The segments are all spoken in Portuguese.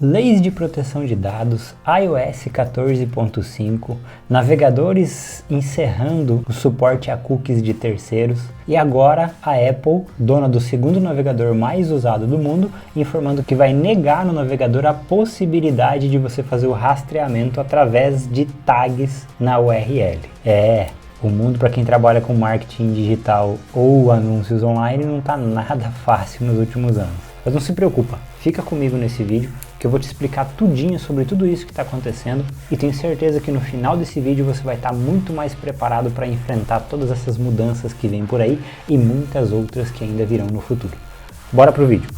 Leis de proteção de dados, iOS 14.5, navegadores encerrando o suporte a cookies de terceiros e agora a Apple, dona do segundo navegador mais usado do mundo, informando que vai negar no navegador a possibilidade de você fazer o rastreamento através de tags na URL. O mundo para quem trabalha com marketing digital ou anúncios online não está nada fácil nos últimos anos. Mas não se preocupa, fica comigo nesse vídeo que eu vou te explicar tudinho sobre tudo isso que está acontecendo e tenho certeza que no final desse vídeo você vai estar muito mais preparado para enfrentar todas essas mudanças que vêm por aí e muitas outras que ainda virão no futuro. Bora pro vídeo!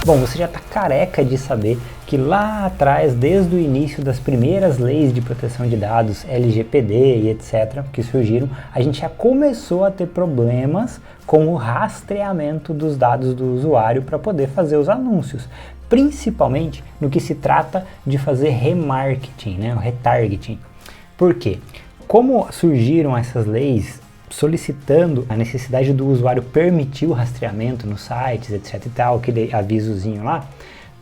Bom, você já está careca de saber que lá atrás, desde o início das primeiras leis de proteção de dados, LGPD e etc., que surgiram, a gente já começou a ter problemas com o rastreamento dos dados do usuário para poder fazer os anúncios, principalmente no que se trata de fazer remarketing, o retargeting. Por quê? Como surgiram essas leis solicitando a necessidade do usuário permitir o rastreamento nos sites, etc e tal, aquele avisozinho lá,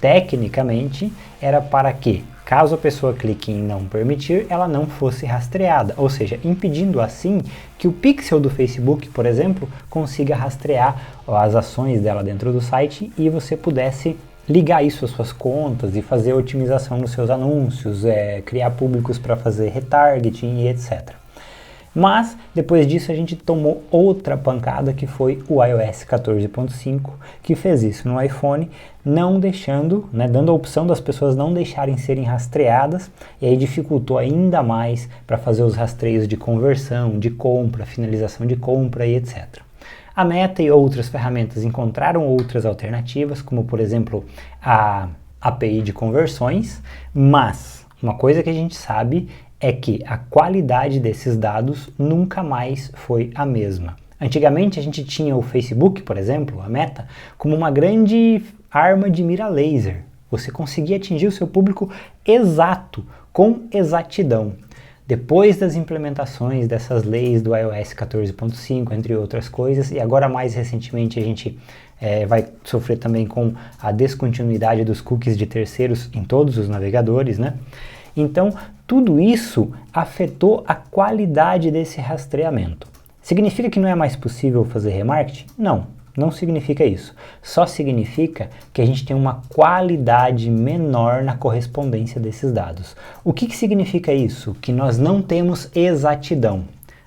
tecnicamente era para que, caso a pessoa clique em não permitir, ela não fosse rastreada, ou seja, impedindo assim que o pixel do Facebook, por exemplo, consiga rastrear as ações dela dentro do site e você pudesse ligar isso às suas contas e fazer otimização nos seus anúncios, criar públicos para fazer retargeting e etc. Mas, depois disso, a gente tomou outra pancada que foi o iOS 14.5, que fez isso no iPhone, não deixando, dando a opção das pessoas não deixarem serem rastreadas, e aí dificultou ainda mais para fazer os rastreios de conversão, de compra, finalização de compra e etc. A Meta e outras ferramentas encontraram outras alternativas, como por exemplo a API de conversões, mas uma coisa que a gente sabe é que a qualidade desses dados nunca mais foi a mesma. Antigamente a gente tinha o Facebook, por exemplo, a Meta, como uma grande arma de mira laser. Você conseguia atingir o seu público exato, com exatidão. Depois das implementações dessas leis do iOS 14.5, entre outras coisas, e agora mais recentemente a gente vai sofrer também com a descontinuidade dos cookies de terceiros em todos os navegadores, Então, tudo isso afetou a qualidade desse rastreamento. Significa que não é mais possível fazer remarketing? Não significa isso. Só significa que a gente tem uma qualidade menor na correspondência desses dados. O que significa isso? Que nós não temos exatidão.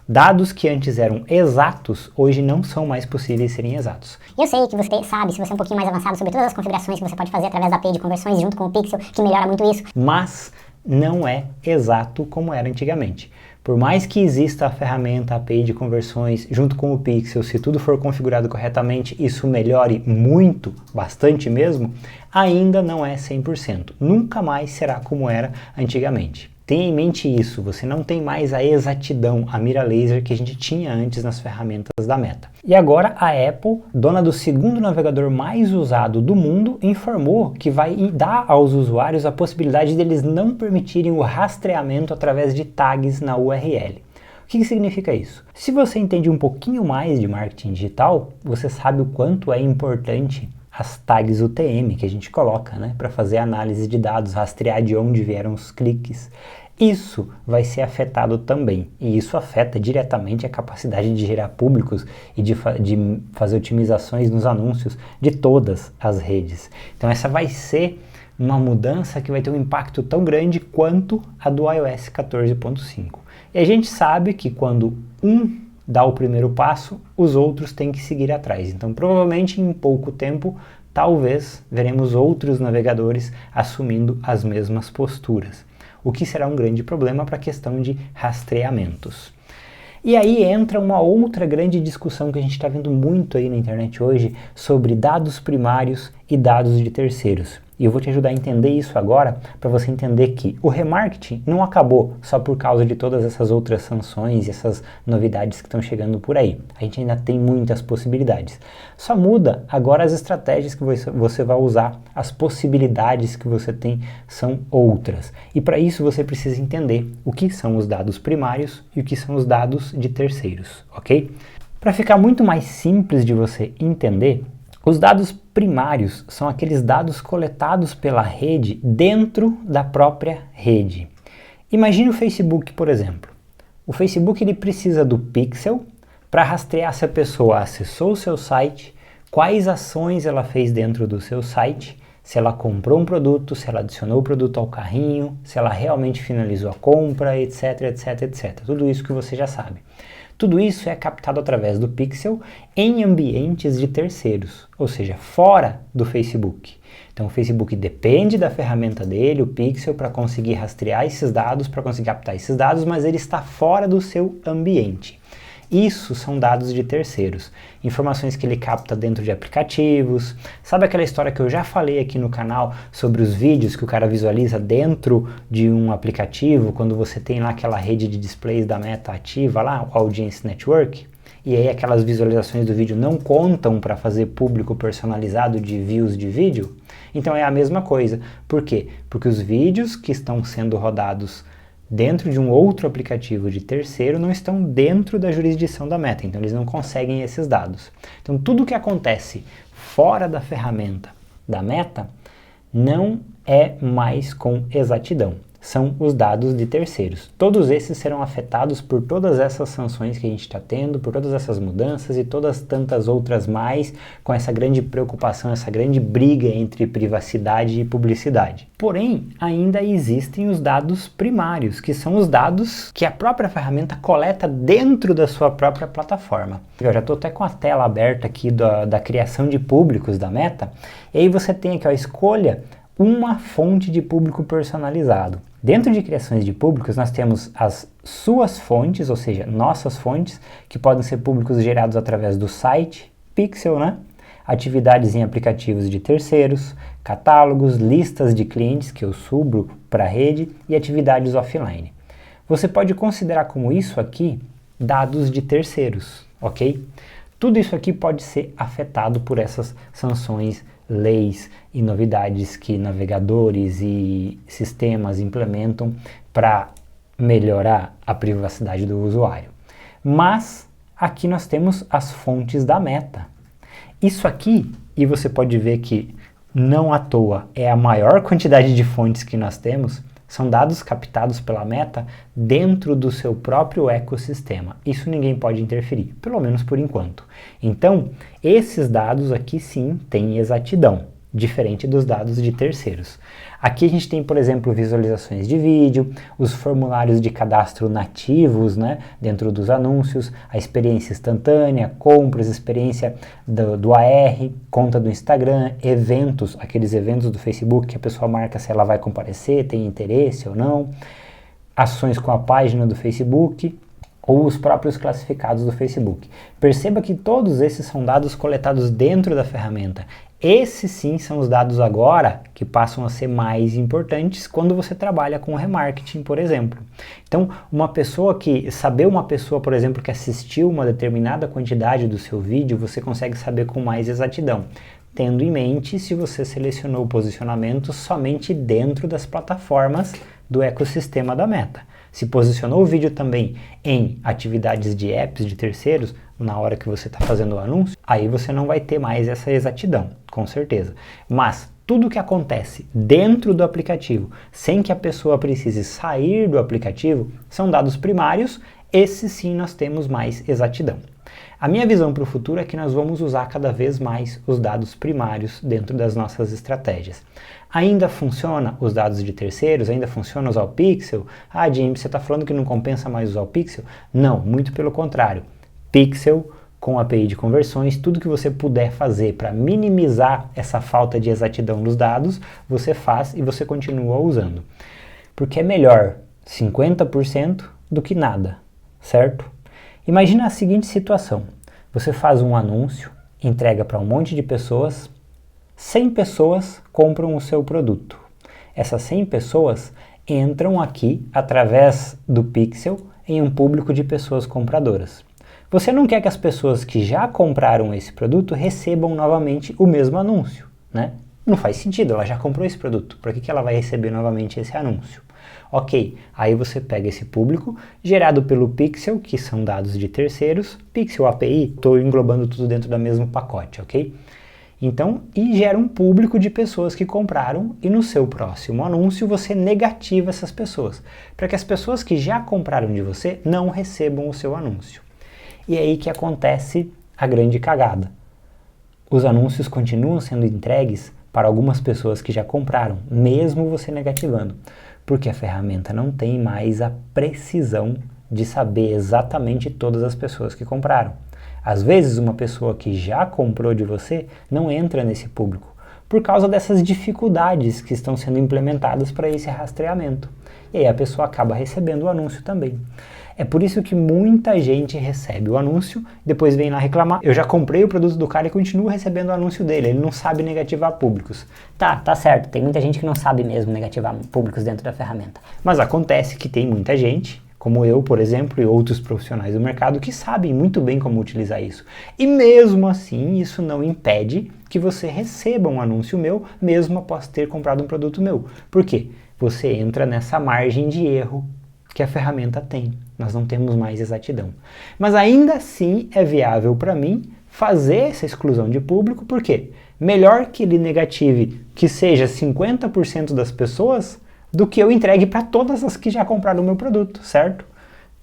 Dados que antes eram exatos, hoje não são mais possíveis serem exatos. Eu sei que você sabe, se você é um pouquinho mais avançado, sobre todas as configurações que você pode fazer através da API de conversões junto com o Pixel, que melhora muito isso. Mas não é exato como era antigamente. Por mais que exista a ferramenta API de conversões junto com o Pixel, se tudo for configurado corretamente, isso melhore muito, bastante mesmo, ainda não é 100%. Nunca mais será como era antigamente. Tenha em mente isso, você não tem mais a exatidão, a mira laser que a gente tinha antes nas ferramentas da Meta. E agora a Apple, dona do segundo navegador mais usado do mundo, informou que vai dar aos usuários a possibilidade deles não permitirem o rastreamento através de tags na URL. O que significa isso? Se você entende um pouquinho mais de marketing digital, você sabe o quanto é importante as tags UTM que a gente coloca, para fazer análise de dados, rastrear de onde vieram os cliques. Isso vai ser afetado também, e isso afeta diretamente a capacidade de gerar públicos e de fazer otimizações nos anúncios de todas as redes. Então essa vai ser uma mudança que vai ter um impacto tão grande quanto a do iOS 14.5. E a gente sabe que quando um dá o primeiro passo, os outros têm que seguir atrás. Então provavelmente em pouco tempo, talvez veremos outros navegadores assumindo as mesmas posturas, o que será um grande problema para a questão de rastreamentos. E aí entra uma outra grande discussão que a gente está vendo muito aí na internet hoje sobre dados primários e dados de terceiros. E eu vou te ajudar a entender isso agora, para você entender que o remarketing não acabou só por causa de todas essas outras sanções e essas novidades que estão chegando por aí. A gente ainda tem muitas possibilidades. Só muda agora as estratégias que você vai usar, as possibilidades que você tem são outras. E para isso você precisa entender o que são os dados primários e o que são os dados de terceiros, ok? Para ficar muito mais simples de você entender, Os dados primários são aqueles dados coletados pela rede dentro da própria rede. Imagine o Facebook, por exemplo. O Facebook ele precisa do pixel para rastrear se a pessoa acessou o seu site, quais ações ela fez dentro do seu site, se ela comprou um produto, se ela adicionou o produto ao carrinho, se ela realmente finalizou a compra, etc, etc, etc. Tudo isso que você já sabe. Tudo isso é captado através do pixel em ambientes de terceiros, ou seja, fora do Facebook. Então o Facebook depende da ferramenta dele, o pixel, para conseguir rastrear esses dados, para conseguir captar esses dados, mas ele está fora do seu ambiente. Isso são dados de terceiros, informações que ele capta dentro de aplicativos. Sabe aquela história que eu já falei aqui no canal sobre os vídeos que o cara visualiza dentro de um aplicativo, quando você tem lá aquela rede de displays da Meta ativa lá, o Audience Network? E aí aquelas visualizações do vídeo não contam para fazer público personalizado de views de vídeo? Então é a mesma coisa. Por quê? Porque os vídeos que estão sendo rodados dentro de um outro aplicativo de terceiro não estão dentro da jurisdição da Meta, então eles não conseguem esses dados. Então tudo que acontece fora da ferramenta da Meta não é mais com exatidão, são os dados de terceiros. Todos esses serão afetados por todas essas sanções que a gente está tendo, por todas essas mudanças e todas tantas outras mais, com essa grande preocupação, essa grande briga entre privacidade e publicidade. Porém, ainda existem os dados primários, que são os dados que a própria ferramenta coleta dentro da sua própria plataforma. Eu já estou até com a tela aberta aqui da criação de públicos da Meta, e aí você tem aqui, ó, escolha uma fonte de público personalizado. Dentro de criações de públicos, nós temos as suas fontes, ou seja, nossas fontes, que podem ser públicos gerados através do site, pixel, né? Atividades em aplicativos de terceiros, catálogos, listas de clientes que eu subo para a rede e atividades offline. Você pode considerar como isso aqui dados de terceiros, ok? Tudo isso aqui pode ser afetado por essas sanções, leis e novidades que navegadores e sistemas implementam para melhorar a privacidade do usuário. Mas aqui nós temos as fontes da Meta. Isso aqui, e você pode ver que não à toa é a maior quantidade de fontes que nós temos, são dados captados pela Meta dentro do seu próprio ecossistema. Isso ninguém pode interferir, pelo menos por enquanto. Então, esses dados aqui sim têm exatidão, diferente dos dados de terceiros. Aqui a gente tem, por exemplo, visualizações de vídeo, os formulários de cadastro nativos, né, dentro dos anúncios, a experiência instantânea, compras, experiência do AR, conta do Instagram, eventos, aqueles eventos do Facebook que a pessoa marca se ela vai comparecer, tem interesse ou não, ações com a página do Facebook ou os próprios classificados do Facebook. Perceba que todos esses são dados coletados dentro da ferramenta. Esses sim são os dados agora que passam a ser mais importantes quando você trabalha com remarketing, por exemplo. Então, uma pessoa, por exemplo, que assistiu uma determinada quantidade do seu vídeo, você consegue saber com mais exatidão, tendo em mente se você selecionou o posicionamento somente dentro das plataformas do ecossistema da Meta. Se posicionou o vídeo também em atividades de apps de terceiros, na hora que você está fazendo o anúncio, aí você não vai ter mais essa exatidão, com certeza. Mas tudo que acontece dentro do aplicativo, sem que a pessoa precise sair do aplicativo, são dados primários, esses sim nós temos mais exatidão. A minha visão para o futuro é que nós vamos usar cada vez mais os dados primários dentro das nossas estratégias. Ainda funciona os dados de terceiros? Ainda funciona usar o Pixel? Ah, Jim, você está falando que não compensa mais usar o Pixel? Não, muito pelo contrário. Pixel com API de conversões, tudo que você puder fazer para minimizar essa falta de exatidão dos dados, você faz e você continua usando. Porque é melhor 50% do que nada, certo? Imagina a seguinte situação, você faz um anúncio, entrega para um monte de pessoas, 100 pessoas compram o seu produto. Essas 100 pessoas entram aqui através do Pixel em um público de pessoas compradoras. Você não quer que as pessoas que já compraram esse produto recebam novamente o mesmo anúncio, né? Não faz sentido, ela já comprou esse produto, por que ela vai receber novamente esse anúncio? Ok, aí você pega esse público, gerado pelo Pixel, que são dados de terceiros, Pixel API, estou englobando tudo dentro do mesmo pacote, ok? Então, e gera um público de pessoas que compraram e no seu próximo anúncio você negativa essas pessoas, para que as pessoas que já compraram de você não recebam o seu anúncio. E é aí que acontece a grande cagada. Os anúncios continuam sendo entregues para algumas pessoas que já compraram, mesmo você negativando, porque a ferramenta não tem mais a precisão de saber exatamente todas as pessoas que compraram. Às vezes uma pessoa que já comprou de você não entra nesse público, por causa dessas dificuldades que estão sendo implementadas para esse rastreamento. E aí a pessoa acaba recebendo o anúncio também. É por isso que muita gente recebe o anúncio e depois vem lá reclamar. Eu já comprei o produto do cara e continuo recebendo o anúncio dele. Ele não sabe negativar públicos. Tá certo. Tem muita gente que não sabe mesmo negativar públicos dentro da ferramenta. Mas acontece que tem muita gente, como eu, por exemplo, e outros profissionais do mercado que sabem muito bem como utilizar isso. E mesmo assim, isso não impede que você receba um anúncio meu, mesmo após ter comprado um produto meu. Por quê? Você entra nessa margem de erro que a ferramenta tem. Nós não temos mais exatidão. Mas ainda assim é viável para mim fazer essa exclusão de público, por quê? Melhor que ele negative que seja 50% das pessoas do que eu entregue para todas as que já compraram o meu produto, certo?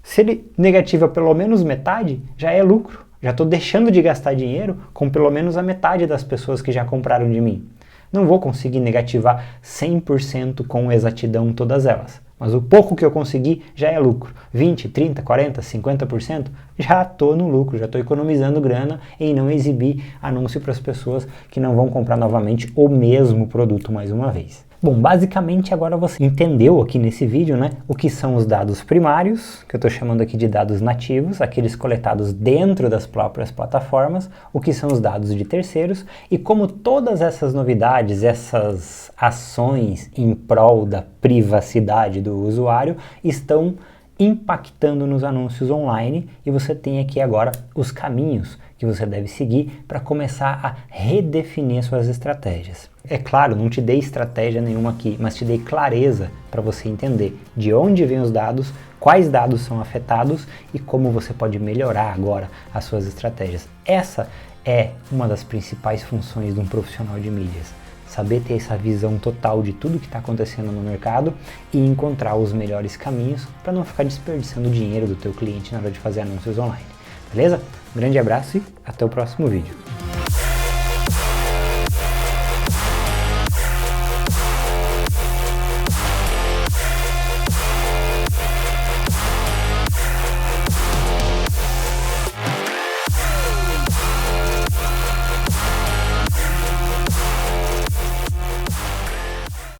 Se ele negativa pelo menos metade, já é lucro. Já estou deixando de gastar dinheiro com pelo menos a metade das pessoas que já compraram de mim. Não vou conseguir negativar 100% com exatidão todas elas, mas o pouco que eu conseguir já é lucro. 20, 30, 40, 50%, já estou no lucro, já estou economizando grana em não exibir anúncio para as pessoas que não vão comprar novamente o mesmo produto mais uma vez. Bom, basicamente agora você entendeu aqui nesse vídeo, né, o que são os dados primários, que eu estou chamando aqui de dados nativos, aqueles coletados dentro das próprias plataformas, o que são os dados de terceiros e como todas essas novidades, essas ações em prol da privacidade do usuário estão impactando nos anúncios online e você tem aqui agora os caminhos que você deve seguir para começar a redefinir suas estratégias. É claro, não te dei estratégia nenhuma aqui, mas te dei clareza para você entender de onde vêm os dados, quais dados são afetados e como você pode melhorar agora as suas estratégias. Essa é uma das principais funções de um profissional de mídias. Saber ter essa visão total de tudo que está acontecendo no mercado e encontrar os melhores caminhos para não ficar desperdiçando o dinheiro do teu cliente na hora de fazer anúncios online. Beleza? Um grande abraço e até o próximo vídeo.